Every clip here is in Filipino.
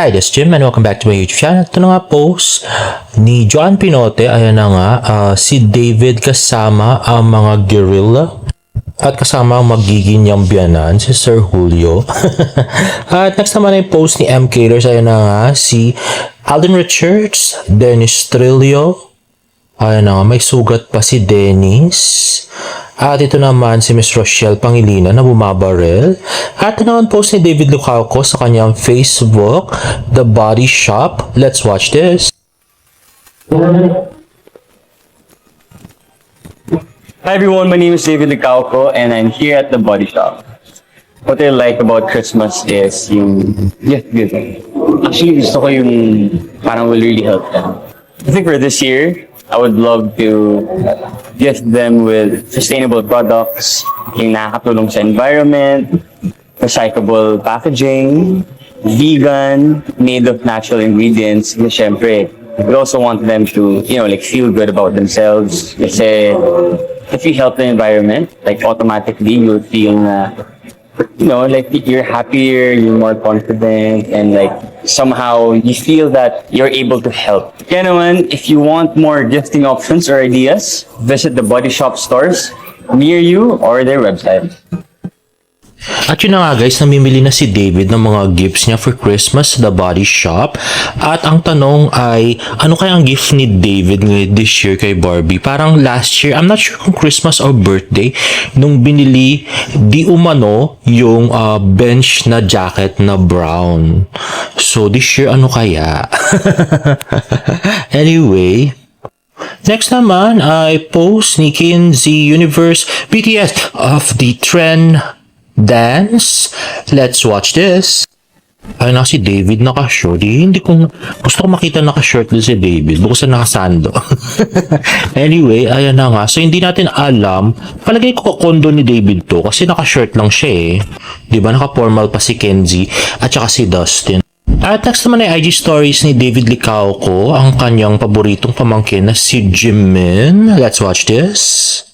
Hi, this is Jim and welcome back to my YouTube channel. Ito na nga post ni Joan Pinote. Ayan na nga, si David kasama ang mga guerrilla at kasama ang magiging niyang biyanan, si Sir Julio. At next naman ay post ni M. Killers. Ayan na nga, si Alden Richards, Dennis Trillo. Ayan na nga, may sugat pa si Dennis. At ito naman si Miss Rochelle Pangilinan na bumabarel. At ito naman post ni David Lucauco sa kanyang Facebook, The Body Shop. Let's watch this. Hi everyone, my name is David Lucauco and I'm here at The Body Shop. What I like about Christmas is yung gift giving. Actually, gusto ko yung parang will really help them. I think for this year, I would love to gift them with sustainable products, yung nakakatulong sa environment, recyclable packaging, vegan, made of natural ingredients. Kasi syempre, we also want them to, feel good about themselves. Kasi if you help the environment, like automatically you'll feel you're happier, you're more confident, and like somehow you feel that you're able to help. Kaya naman, if you want more gifting options or ideas, visit the Body Shop stores near you or their website. At yun na nga guys, namimili na si David ng mga gifts niya for Christmas sa The Body Shop. At ang tanong ay, ano kaya ang gift ni David this year kay Barbie? Parang last year, I'm not sure kung Christmas or birthday, nung binili di umano yung bench na jacket na brown. So this year, ano kaya? Anyway, next naman ay post ni Kinsey Universe BTS of the trend dance. Let's watch this. Ay na si David naka-short. Hindi ko gusto ko makita naka-short din si David. Bukod sa naka-sando. Anyway, ayan na nga. So hindi natin alam. Palagay ko kondo ni David to kasi naka-short lang siya eh. 'Di ba? Naka-formal pa si Kenzie at saka si Dustin. At next naman ay IG stories ni David Lucauco, ang kanyang paboritong pamangkin na si Jimin. Let's watch this.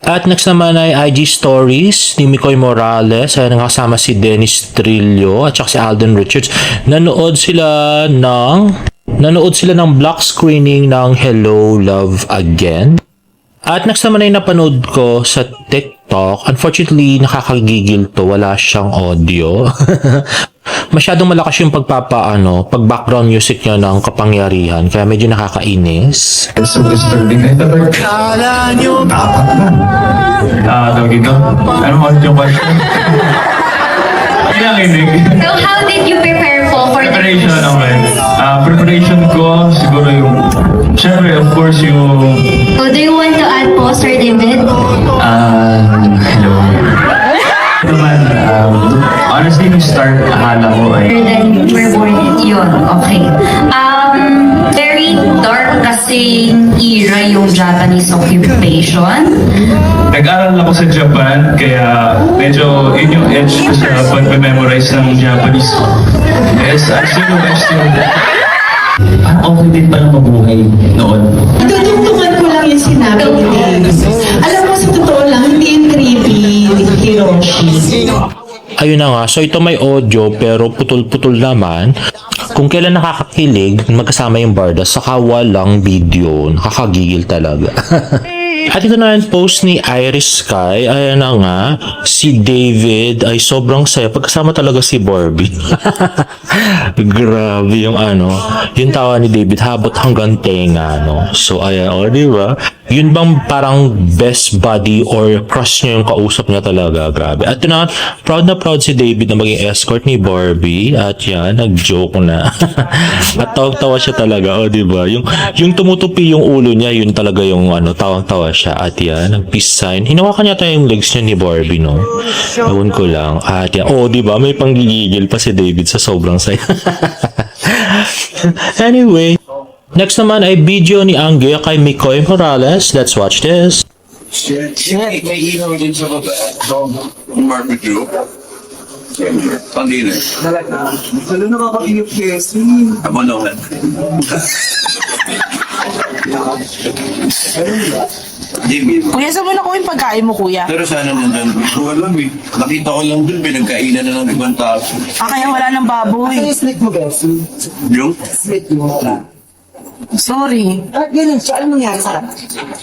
At next naman ay IG stories ni Mikoy Morales. Ay nakasama si Dennis Trillo at saka si Alden Richards. Nanood sila ng block screening ng Hello Love Again. At next naman ay napanood ko sa TikTok. Unfortunately, nakakagigil to. Wala siyang audio. Masyadong malakas yung pag-background music niya ng kapangyarihan. Kaya medyo nakakainis. So disturbing na ito. Kala nyo dapat na. Tawag dito. Ano mo yung question? So how did you prepare for the Preparation naman. Preparation ko siguro yung syempre of course yung So do you want to add po, Sir David? hello. Naman, honestly, yung start, akala ko ay Then you were born yun, okay. Very dark kasi era yung Japanese occupation. nag-aral ako sa Japan, kaya medyo yun yung edge ko sa pag-memorize ng Japanese. Yes, actually, yung edge yung okay din palang mabuhay noon. Tutungtungan ko lang yung sinabi ni David. Alam mo, sa totoo lang, hindi yung creepy Hiroshi. Ayun na nga. So ito may audio pero putol-putol naman. Kung kailan nakakakilig, magkasama yung barda, saka walang video. Nakakagigil talaga. At ito na yung post ni Iris Sky. Ayan na nga, si David ay sobrang saya. Pagkasama talaga si Barbie. Grabe yung yung tawa ni David habot hanggang tenga, no? So ayan, di ba? Yun bang parang best buddy or crush niya yung kausap niya talaga? Grabe. At yun na, proud si David na maging escort ni Barbie. At yan, nag-joke na. At tawag-tawa siya talaga, di ba? Yung tumutupi yung ulo niya, yun talaga yung tawang-tawa siya. At yan, nag-peace sign. Hinawakan niya yung legs niya ni Barbie, no? Ewan ko lang. At yan, di ba? May panggigigil pa si David sa sobrang saya. Anyway, next naman ay video ni Angge kay Mikoy Morales. Let's watch this. May ilaw din sa baba. Barbecue. Pandine. Ano nakakaiyok kasi? Abanohan. David. Kuya, saan mo na kuha yung pagkain mo, kuya? Pero sana nandun. Hindi ko alam eh. Nakita ko lang dun, pinagkainan na ng ibang tao. Kaya wala ng baboy. Yung? Sorry. Ganun siya. Ano nangyari sa akin?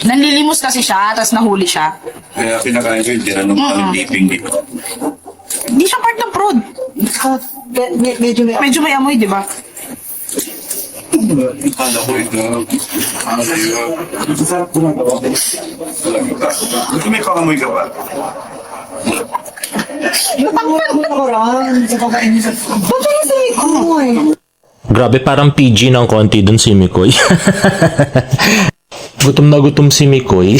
Nanlilimos kasi siya, tapos nahuli siya. Kaya pinakain ko yung tira ng pang-dipping dito. Hindi siya part ng prod. Medyo may... Medyo may amoy, di ba? Kala ko ito. Ano yun? Sarap ko lang. Gusto may pangamoy ka ba? Natanggol ako rin. Sa kakain niya. Ba't yung sa ikoy? Grabe, parang PG ng konti dun si Mikoy. Gutom na gutom si Mikoy.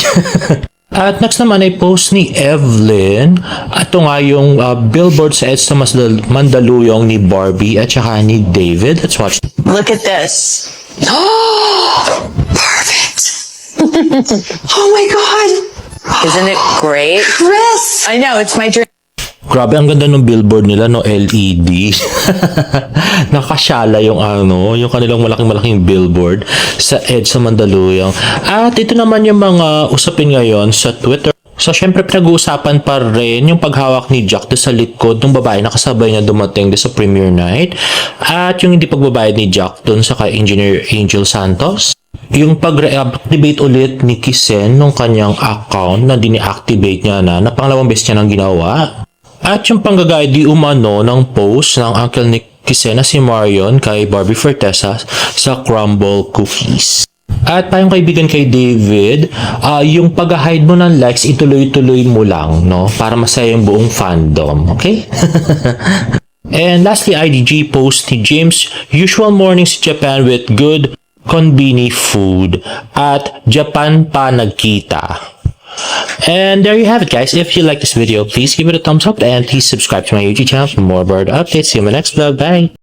At next naman ay post ni Evelyn. Ito nga yung billboard sa EDSA Mandaluyong ni Barbie at saka ni David. Let's watch. Look at this. Perfect. Oh my God. Isn't it great? Chris! I know, it's my dream. Grabe, ang ganda ng billboard nila, no? LED. Nakasyala yung yung kanilang malaking billboard sa EDSA Mandaluyong. At ito naman yung mga usapin ngayon sa Twitter. So, syempre, pinag-uusapan pa rin yung paghawak ni Jack sa likod ng babae na kasabay niya dumating sa premiere night. At yung hindi pagbabayad ni Jack dun sa kay Engineer Angel Santos. Yung pag-reactivate ulit ni Kisen nung kanyang account na dine-activate niya na pangalawang beses niya nang ginawa. At yung panggagaya di umano ng post ng uncle ni Kisen na si Marion kay Barbie Fortesa sa crumble cookies. At pa yung kaibigan kay David, yung pag-hide mo ng likes, ituloy-tuloy mo lang, no? Para masaya yung buong fandom, okay? And lastly, IDG post ni James, usual mornings in Japan with good konbini food. At Japan pa nagkita. And there you have it, guys. If you like this video, please give it a thumbs up and please subscribe to my YouTube channel for more bird updates. See you in my next vlog. Bye!